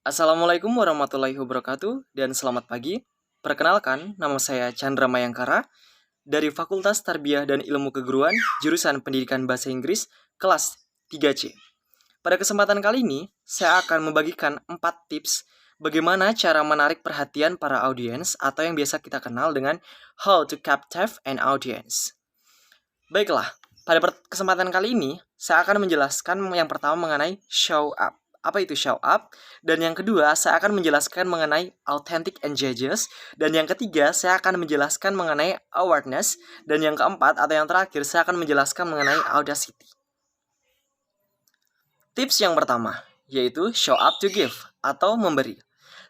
Assalamualaikum warahmatullahi wabarakatuh dan selamat pagi. Perkenalkan, nama saya Chandra Mayangkara dari Fakultas Tarbiyah dan Ilmu Keguruan, jurusan Pendidikan Bahasa Inggris, kelas 3C. Pada kesempatan kali ini, saya akan membagikan 4 tips bagaimana cara menarik perhatian para audiens atau yang biasa kita kenal dengan how to captive an audience. Baiklah, pada kesempatan kali ini, saya akan menjelaskan yang pertama mengenai show up. Apa itu show up? Dan yang kedua, saya akan menjelaskan mengenai authentic engages. Dan yang ketiga, saya akan menjelaskan mengenai awareness. Dan yang keempat atau yang terakhir, saya akan menjelaskan mengenai audacity. Tips yang pertama, yaitu show up to give atau memberi.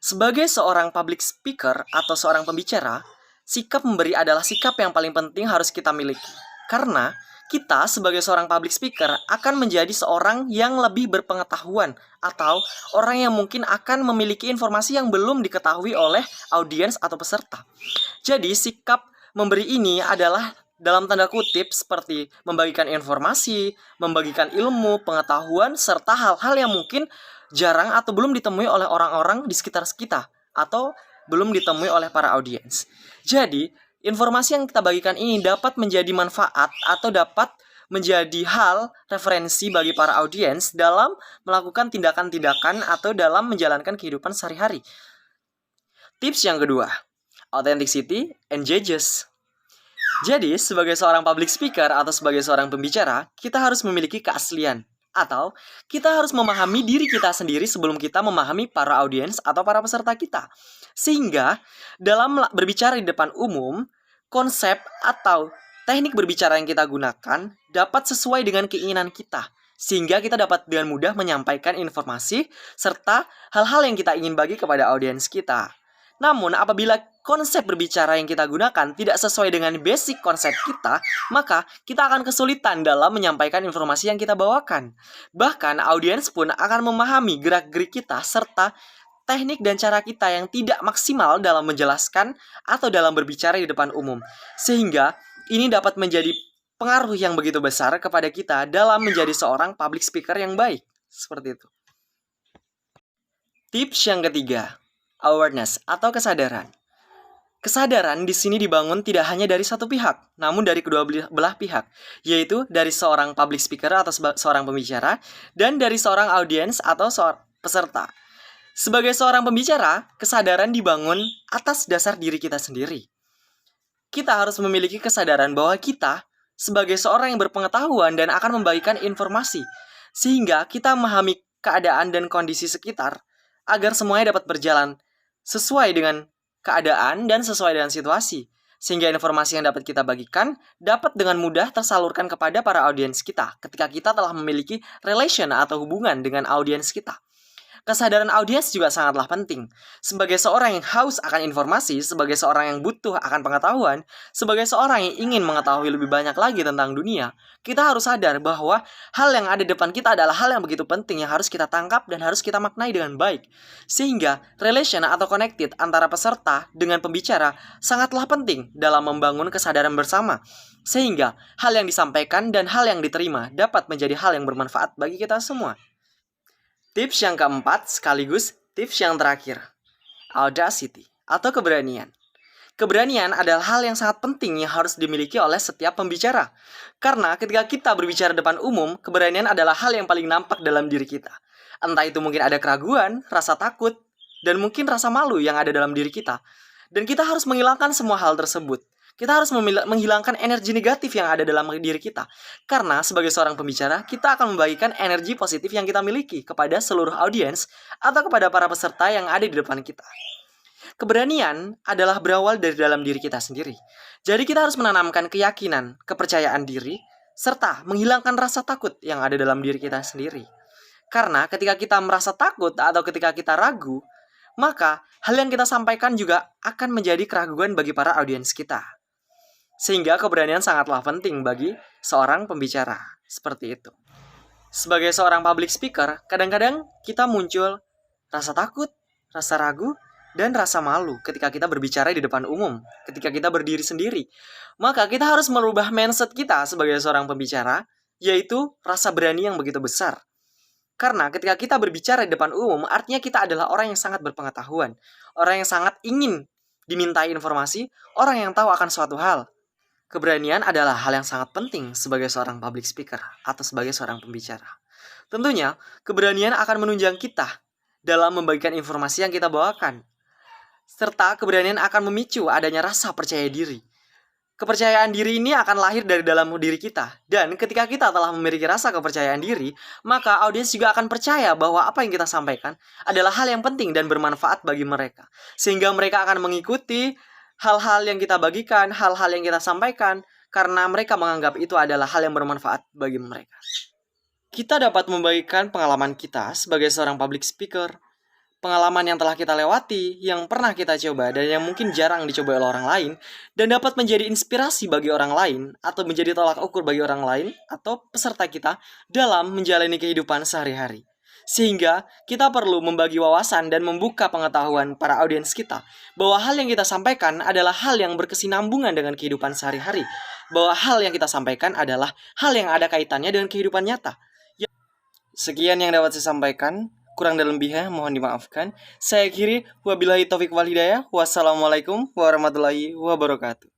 Sebagai seorang public speaker atau seorang pembicara, sikap memberi adalah sikap yang paling penting harus kita miliki. Karena kita sebagai seorang public speaker akan menjadi seorang yang lebih berpengetahuan atau orang yang mungkin akan memiliki informasi yang belum diketahui oleh audiens atau peserta. Jadi sikap memberi ini adalah dalam tanda kutip seperti membagikan informasi, membagikan ilmu, pengetahuan, serta hal-hal yang mungkin jarang atau belum ditemui oleh orang-orang di sekitar kita atau belum ditemui oleh para audiens. Jadi, informasi yang kita bagikan ini dapat menjadi manfaat atau dapat menjadi hal referensi bagi para audiens dalam melakukan tindakan-tindakan atau dalam menjalankan kehidupan sehari-hari. Tips yang kedua, authenticity engages. Jadi, sebagai seorang public speaker atau sebagai seorang pembicara, kita harus memiliki keaslian. Atau, kita harus memahami diri kita sendiri sebelum kita memahami para audiens atau para peserta kita. Sehingga, dalam berbicara di depan umum, konsep atau teknik berbicara yang kita gunakan dapat sesuai dengan keinginan kita. Sehingga kita dapat dengan mudah menyampaikan informasi serta hal-hal yang kita ingin bagi kepada audiens kita. Namun, apabila konsep berbicara yang kita gunakan tidak sesuai dengan basic konsep kita, maka kita akan kesulitan dalam menyampaikan informasi yang kita bawakan. Bahkan, audiens pun akan memahami gerak-gerik kita serta teknik dan cara kita yang tidak maksimal dalam menjelaskan atau dalam berbicara di depan umum. Sehingga, ini dapat menjadi pengaruh yang begitu besar kepada kita dalam menjadi seorang public speaker yang baik. Seperti itu. Tips yang ketiga, awareness atau kesadaran. Kesadaran di sini dibangun tidak hanya dari satu pihak, namun dari kedua belah pihak, yaitu dari seorang public speaker atau seorang pembicara, dan dari seorang audiens atau peserta. Sebagai seorang pembicara, kesadaran dibangun atas dasar diri kita sendiri. Kita harus memiliki kesadaran bahwa kita sebagai seorang yang berpengetahuan dan akan membagikan informasi, sehingga kita memahami keadaan dan kondisi sekitar, agar semuanya dapat berjalan sesuai dengan keadaan dan sesuai dengan situasi, sehingga informasi yang dapat kita bagikan dapat dengan mudah tersalurkan kepada para audiens kita ketika kita telah memiliki relation atau hubungan dengan audiens kita. Kesadaran audiens juga sangatlah penting. Sebagai seorang yang haus akan informasi, sebagai seorang yang butuh akan pengetahuan, sebagai seorang yang ingin mengetahui lebih banyak lagi tentang dunia, kita harus sadar bahwa hal yang ada di depan kita adalah hal yang begitu penting yang harus kita tangkap dan harus kita maknai dengan baik. Sehingga relation atau connected antara peserta dengan pembicara sangatlah penting dalam membangun kesadaran bersama. Sehingga hal yang disampaikan dan hal yang diterima dapat menjadi hal yang bermanfaat bagi kita semua. Tips yang keempat sekaligus tips yang terakhir, audacity atau keberanian. Keberanian adalah hal yang sangat penting yang harus dimiliki oleh setiap pembicara. Karena ketika kita berbicara depan umum, keberanian adalah hal yang paling nampak dalam diri kita. Entah itu mungkin ada keraguan, rasa takut, dan mungkin rasa malu yang ada dalam diri kita. Dan kita harus menghilangkan semua hal tersebut. Kita harus menghilangkan energi negatif yang ada dalam diri kita. Karena sebagai seorang pembicara, kita akan membagikan energi positif yang kita miliki kepada seluruh audiens atau kepada para peserta yang ada di depan kita. Keberanian adalah berawal dari dalam diri kita sendiri. Jadi kita harus menanamkan keyakinan, kepercayaan diri, serta menghilangkan rasa takut yang ada dalam diri kita sendiri. Karena ketika kita merasa takut atau ketika kita ragu, maka hal yang kita sampaikan juga akan menjadi keraguan bagi para audiens kita. Sehingga keberanian sangatlah penting bagi seorang pembicara. Seperti itu. Sebagai seorang public speaker, kadang-kadang kita muncul rasa takut, rasa ragu, dan rasa malu ketika kita berbicara di depan umum, ketika kita berdiri sendiri. Maka kita harus merubah mindset kita sebagai seorang pembicara, yaitu rasa berani yang begitu besar. Karena ketika kita berbicara di depan umum, artinya kita adalah orang yang sangat berpengetahuan, orang yang sangat ingin dimintai informasi, orang yang tahu akan suatu hal. Keberanian adalah hal yang sangat penting sebagai seorang public speaker atau sebagai seorang pembicara. Tentunya, keberanian akan menunjang kita dalam membagikan informasi yang kita bawakan. Serta keberanian akan memicu adanya rasa percaya diri. Kepercayaan diri ini akan lahir dari dalam diri kita. Dan ketika kita telah memiliki rasa kepercayaan diri, maka audiens juga akan percaya bahwa apa yang kita sampaikan adalah hal yang penting dan bermanfaat bagi mereka. Sehingga mereka akan mengikuti hal-hal yang kita bagikan, hal-hal yang kita sampaikan, karena mereka menganggap itu adalah hal yang bermanfaat bagi mereka. Kita dapat membagikan pengalaman kita sebagai seorang public speaker, pengalaman yang telah kita lewati, yang pernah kita coba, dan yang mungkin jarang dicoba oleh orang lain, dan dapat menjadi inspirasi bagi orang lain, atau menjadi tolak ukur bagi orang lain, atau peserta kita dalam menjalani kehidupan sehari-hari. Sehingga kita perlu membagi wawasan dan membuka pengetahuan para audiens kita, bahwa hal yang kita sampaikan adalah hal yang berkesinambungan dengan kehidupan sehari-hari, bahwa hal yang kita sampaikan adalah hal yang ada kaitannya dengan kehidupan nyata. Sekian yang dapat saya sampaikan. Kurang dan lebihnya mohon dimaafkan. Saya akhiri, wabillahi taufik wal hidayah. Wassalamualaikum warahmatullahi wabarakatuh.